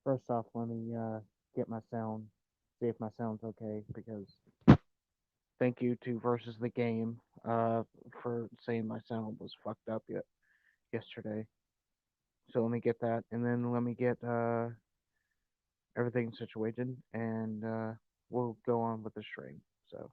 First off, let me get my sound, see if my sound's okay. Because thank you to Versus the Game for saying my sound was fucked up yesterday. So let me get that, and then let me get everything situated, and we'll go on with the stream. So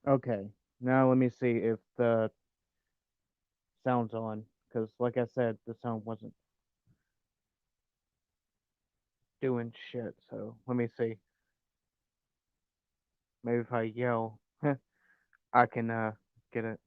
okay, now let me see if the sound's on. Because like I said, the sound wasn't doing shit. So let me see. Maybe if I yell, I can get it.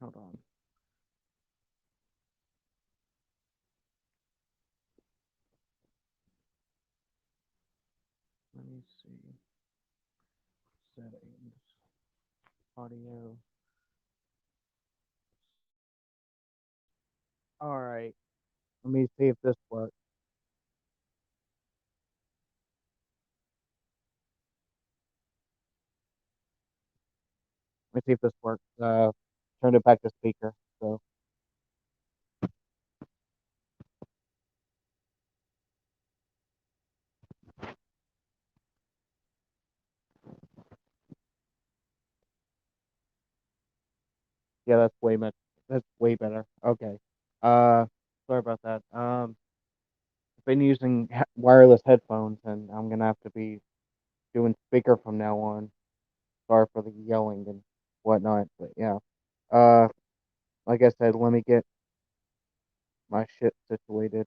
Hold on. Let me see. Settings, audio. All right. Let me see if this works. Let me see if this works. Turned it back to speaker. So yeah, that's way much. That's way better. Okay. Sorry about that. I've been using wireless headphones, and I'm gonna have to be doing speaker from now on. Sorry for the yelling and whatnot, but yeah. Uh, like I said, let me get my shit situated.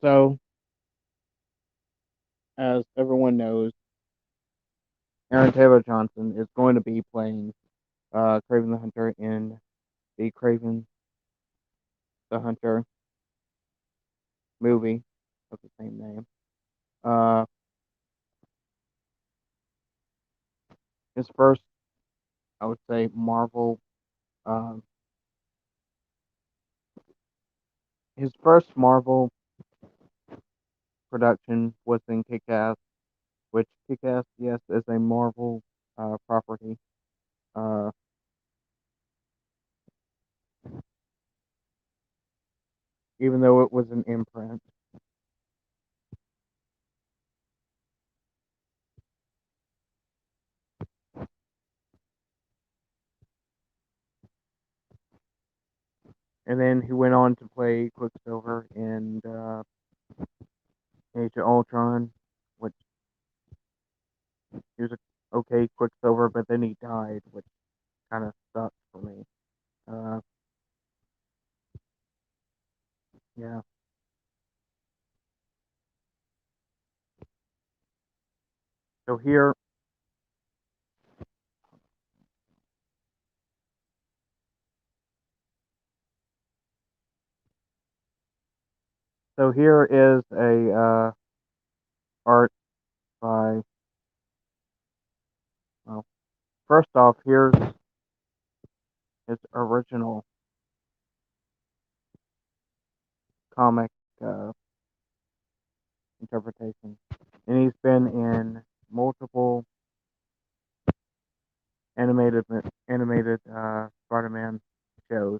So, as everyone knows, Aaron Taylor Johnson is going to be playing Kraven the Hunter in the Kraven the Hunter movie of the same name. Uh, his first, I would say, Marvel. Um, his first Marvel production was in Kick-Ass, which Kick-Ass, yes, is a Marvel property. Uh, even though it was an imprint. And then he went on to play Quicksilver in Age of Ultron, which he was a okay Quicksilver, but then he died, which kind of sucks for me. Uh, yeah. So here, So here is a art by. Well, first off, here's his original comic uh, interpretation, and he's been in multiple animated Spider-Man shows.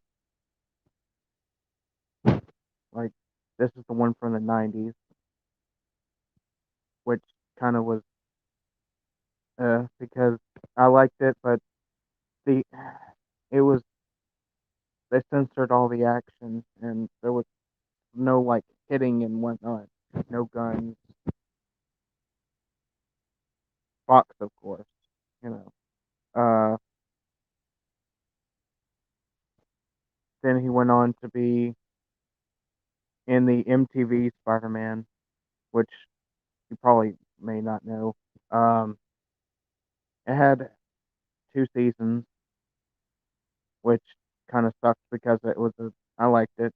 Like this is the one from the '90s, which kind of was because I liked it, but the it was they censored all the action, and there was no like hitting and whatnot, no guns. Fox, of course, you know. Uh, then he went on to be in the MTV Spider-Man, which you probably may not know. Um, it had 2 seasons, which kind of sucked because I liked it.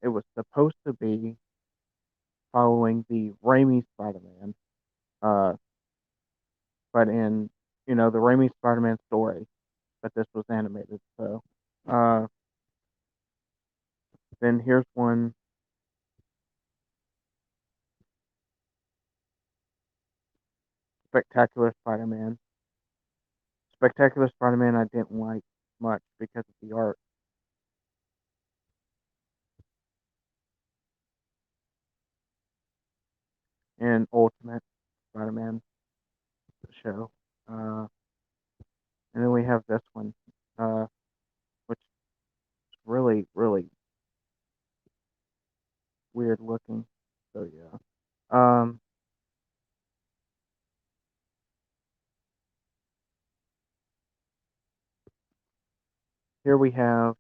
It was supposed to be following the Raimi Spider-Man, uh, but in the Raimi Spider-Man story, but this was animated. So uh, then here's one Spectacular Spider-Man. Spectacular Spider-Man I didn't like much because of the art. And Ultimate Spider-Man show. Uh, and then we have this one, uh, which is really, really weird looking. So yeah. Um, Here we have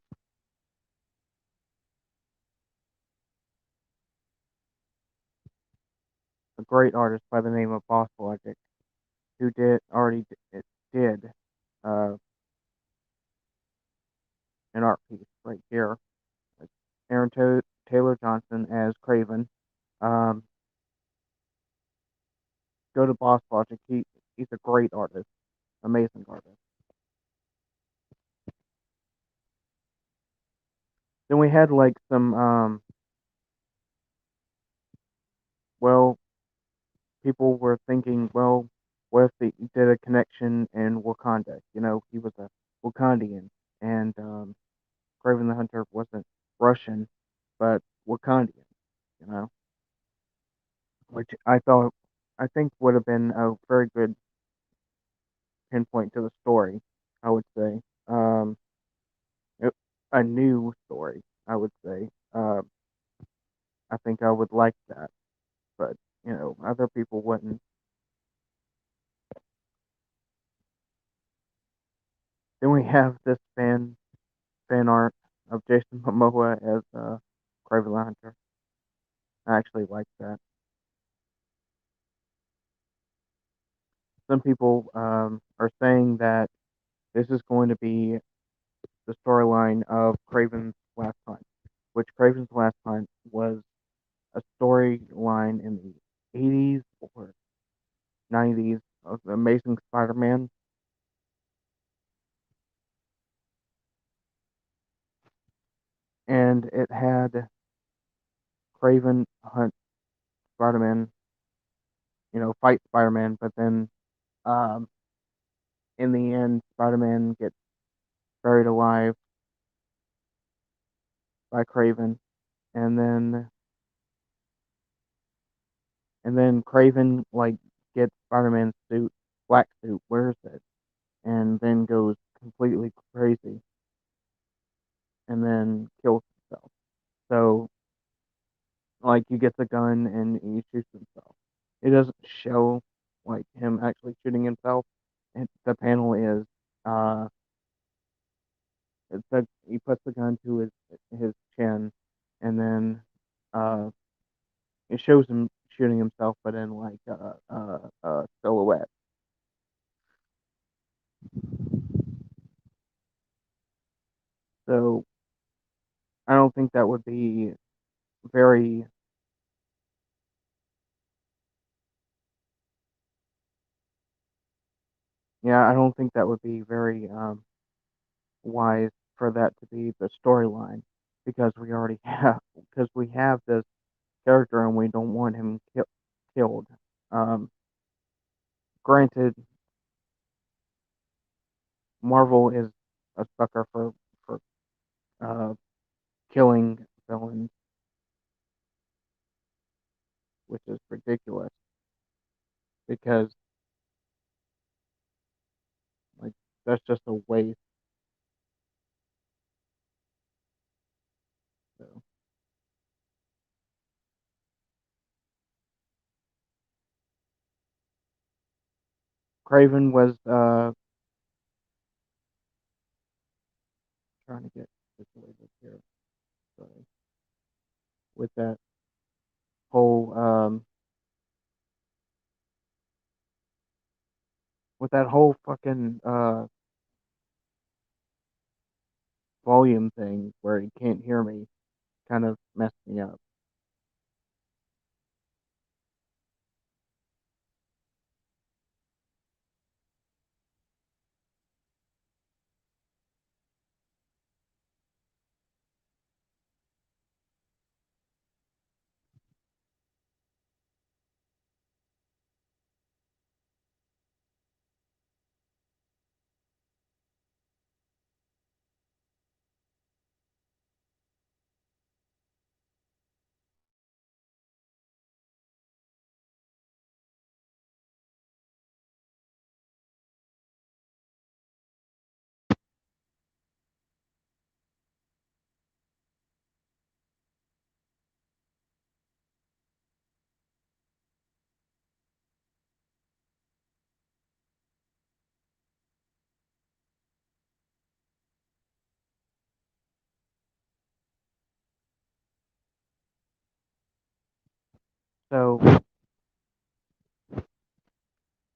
a great artist by the name of Boss Logic, who did uh, an art piece right here. It's Taylor Johnson as Kraven. Um, go to Boss Logic. He's a great artist, amazing artist. Then we had like some well, people were thinking, well, what if they did a connection in Wakanda? He was a Wakandian, and Kraven the Hunter wasn't Russian, but Wakandian. You know, which I think would have been a very good pinpoint to the story. I would say, it, a new story. I would say, I think I would like that, but other people wouldn't. Then we have this fan art of Jason Momoa as Kraven the Hunter. I actually like that. Some people are saying that this is going to be the storyline of Kraven's Last Hunt, which Kraven's Last Hunt was a storyline in the 80s or 90s of the Amazing Spider-Man, and it had Kraven hunt Spider-Man, fight Spider-Man, but then um, in the end, Spider-Man gets buried alive by Kraven, and then Kraven like gets Spider-Man's suit, black suit, wears it, and then goes completely crazy, and then kills himself. So like he gets a gun and he shoots himself. It doesn't show like him actually shooting himself. The panel is uh, he puts the gun to his chin, and then uh, it shows him shooting himself, but in like silhouette. So I don't think that would be very. Yeah, I don't think that would be very wise for that to be the storyline because we already have this character and we don't want him killed. Um, Granted, Marvel is a sucker for uh, killing villains, which is ridiculous because like that's just a waste. So Craven was trying to get situated here. Sorry, with that whole fucking volume thing where he can't hear me kind of messed me up. So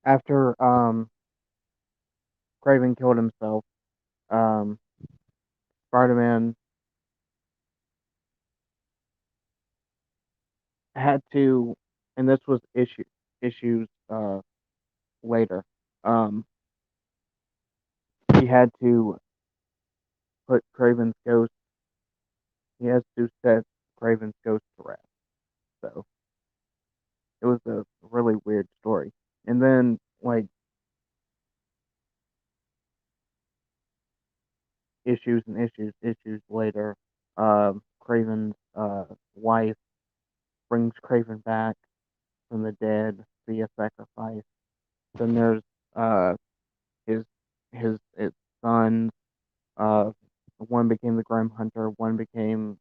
after Craven killed himself, um, Spider-Man had to, and this was issues later. Um, he had to put Craven's ghost. He has to set Craven's ghost to rest. So it was a really weird story. And then like issues later, Craven's wife brings Craven back from the dead via sacrifice. Then there's uh his his sons. Uh, one became the Grim Hunter. One became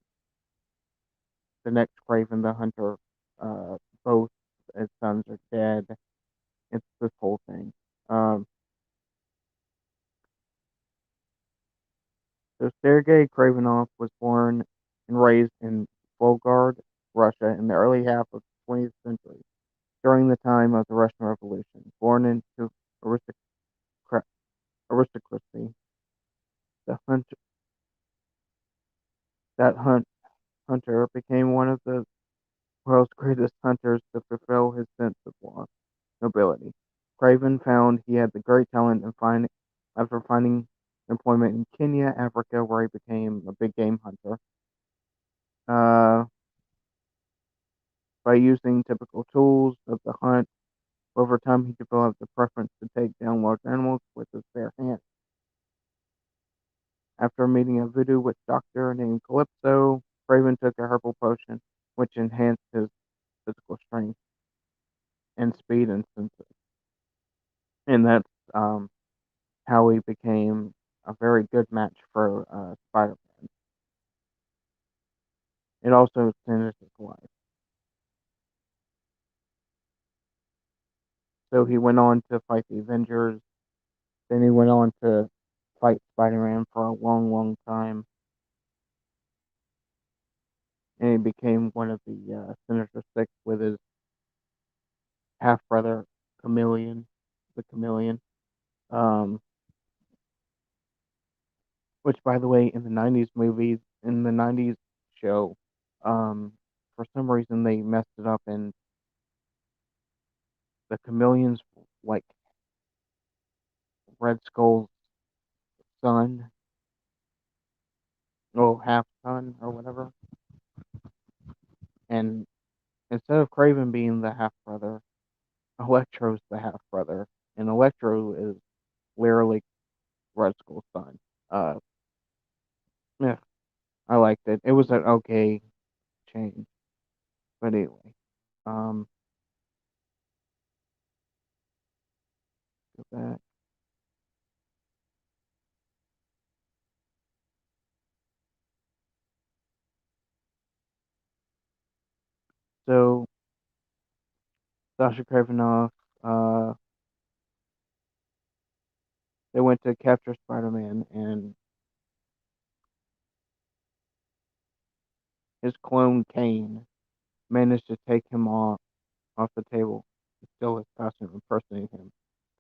the next Craven the Hunter. Uh, both his sons are dead. It's this whole thing. Um, so Sergei Kravinoff was born and raised in Volgograd, Russia, in the early half of the 20th century, during the time of the Russian Revolution. Born into aristocra- aristocracy, the hunter, that hunter became one of the world's greatest hunters to fulfill his sense of lost nobility. Craven found he had the great talent and after finding employment in Kenya, Africa, where he became a big game hunter. Uh, by using typical tools of the hunt, over time he developed a preference to take down large animals with his bare hands. After meeting a voodoo witch doctor named Calypso, Craven took a herbal potion which enhanced his physical strength and speed and senses. And that's how he became a very good match for Spider-Man. It also extended his life. So he went on to fight the Avengers. Then he went on to fight Spider-Man for a long, long time, and he became one of the Sinister Six with his half brother Chameleon, the Chameleon. Um, which, by the way, in the '90s show, for some reason they messed it up, and the Chameleon's like Red Skull's son, oh, half son or whatever. And instead of Kraven being the half brother, Electro's the half brother, and Electro is literally Red Skull's son. Uh, yeah, I liked it. It was an okay change, but anyway, um, go back. So Sasha Kravinoff, uh, they went to capture Spider-Man, and his clone Kane managed to take him off the table, still his costume impersonating him.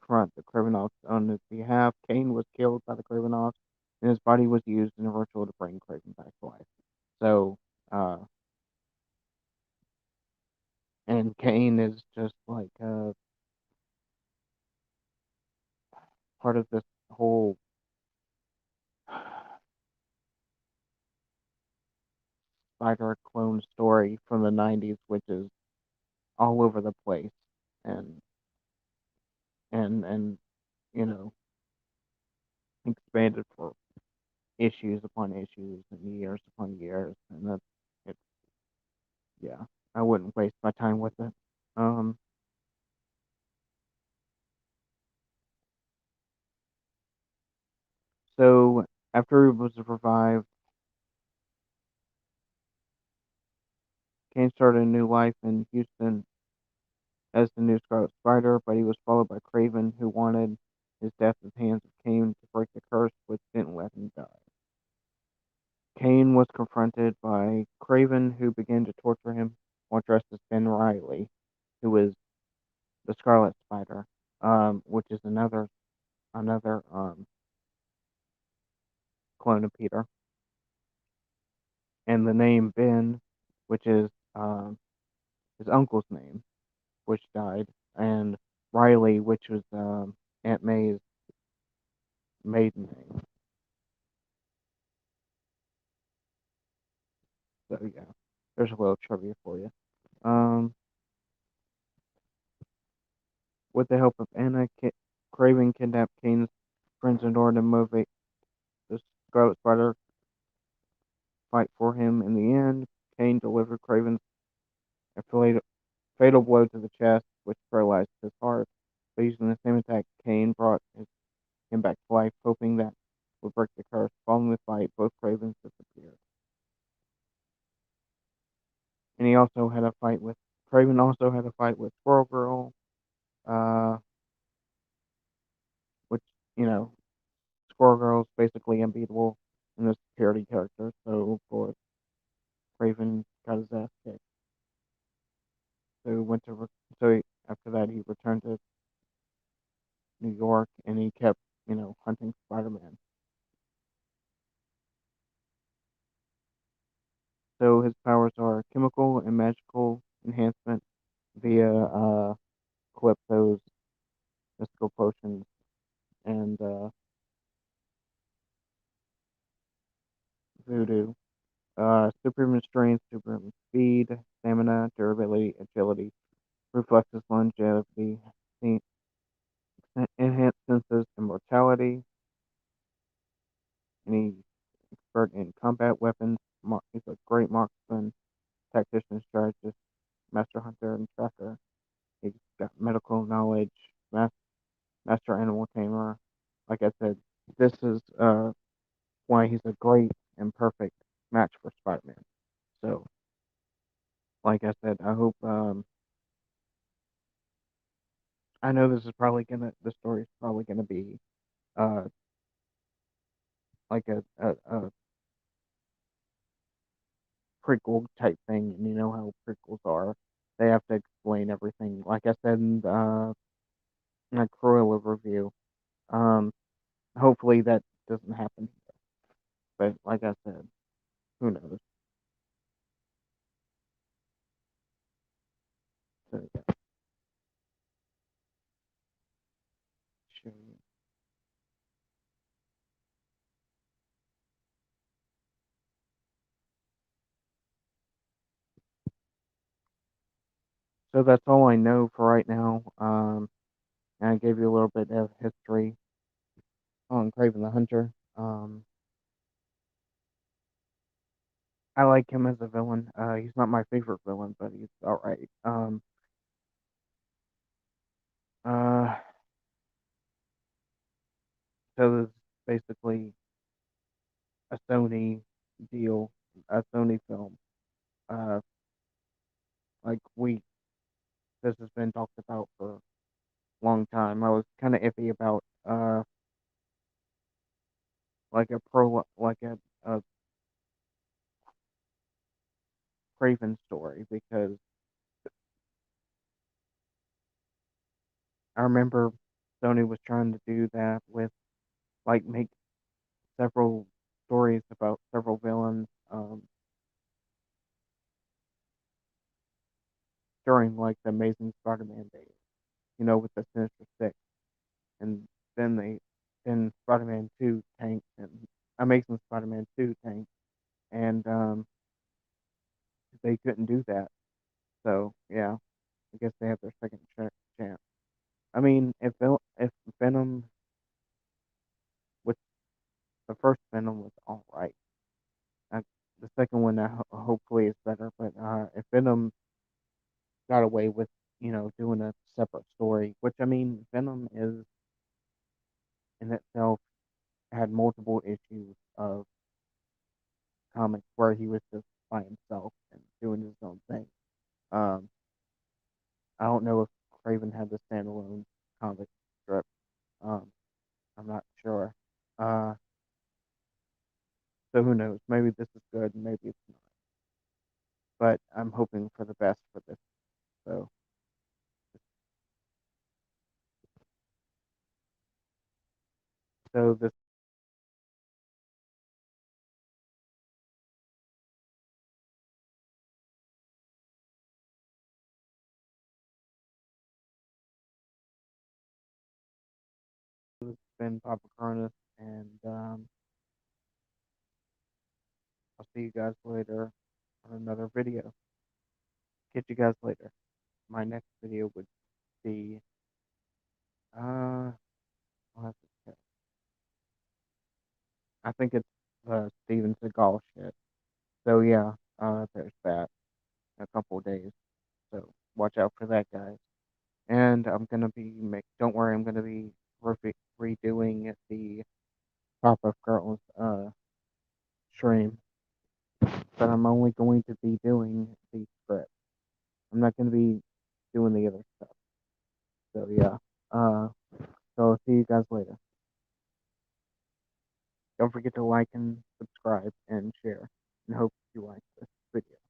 Confront the Kravinoffs on his behalf. Kane was killed by the Kravinoffs, and his body was used in a ritual to bring Kraven back to life. So, uh, and Kane is just like part of this whole spider clone story from the '90s, which is all over the place, and and you know expanded for issues upon issues and years upon years, and that's it. Yeah, I wouldn't waste my time with it. Um, so after he was revived, Kane started a new life in Houston as the new Scarlet Spider, but he was followed by Kraven, who wanted his death at the hands of Kane to break the curse, which didn't let him die. Kane was confronted by Kraven, who began to torture him while dressed as Ben Riley, who was the Scarlet Spider, which is another clone of Peter, and the name Ben, which is his uncle's name, which died, and Riley, which was Aunt May's maiden name. So yeah, there's a little trivia for you. Um, with the help of Anna, Craven kidnapped Kane's friends in order to motivate the Scarlet Spider fight for him. In the end, Kane delivered Craven's a fatal blow to the chest, which paralyzed his heart. But using the same attack, Kane brought him back to life, hoping that would break the curse. Following the fight, both Cravens disappeared. And he also had a fight with Craven. Also had a fight with Squirrel Girl, uh, which you know, Squirrel Girl's basically unbeatable in the security character. So of course, Craven got his ass kicked. So he went to after that he returned to New York and he kept hunting Spider-Man. So his powers are chemical and magical enhancement via Calypso's mystical potions and voodoo. Superhuman strength, superhuman speed, stamina, durability, agility, reflexes, longevity, enhanced senses, immortality, and he's expert in combat weapons. He's a great marksman, tactician, strategist, master hunter, and tracker. He's got medical knowledge, master animal tamer. Like I said, this is why he's a great and perfect match for Spider-Man. So, like I said, I hope. I know the story is probably gonna be uh like a prequel type thing, and you know how prequels are. They have to explain everything. Like I said in my Cruella review. Um, hopefully that doesn't happen. But like I said, who knows? So yeah, sure. So that's all I know for right now. And I gave you a little bit of history on Kraven the Hunter. I like him as a villain. He's not my favorite villain, but he's all right. Uh, so this is basically a Sony deal, a Sony film. Uh, like this has been talked about for a long time. I was kind of iffy about like a Craven story because I remember Sony was trying to do that with like make several stories about several villains during like the Amazing Spider-Man days, with the Sinister Six, and then then Spider-Man Two tanked and Amazing Spider-Man Two tanked, and they couldn't do that. So yeah, I guess they have their second chance. I mean, if Venom, with the first Venom was all right, uh, the second one hopefully is better. But if Venom got away with doing a separate story, which I mean, Venom is in itself had multiple issues of comics where he was just by himself and doing his own thing. Um, I don't know if Craven had the standalone comic strip. Um, I'm not sure. Uh, so who knows? Maybe this is good, maybe it's not. But I'm hoping for the best for this. So, so this has been Papa Cronus, and I'll see you guys later on another video. Catch you guys later. My next video would be I'll have to check. I think it's Steven Seagal shit. So yeah, there's that in a couple of days. So watch out for that, guys. And I'm gonna be don't worry, I'm gonna be redoing the Pop-Up Girls stream, but I'm only going to be doing the script. I'm not gonna be doing the other stuff. So yeah. Uh, so see you guys later. Don't forget to like and subscribe and share. And hope you like this video.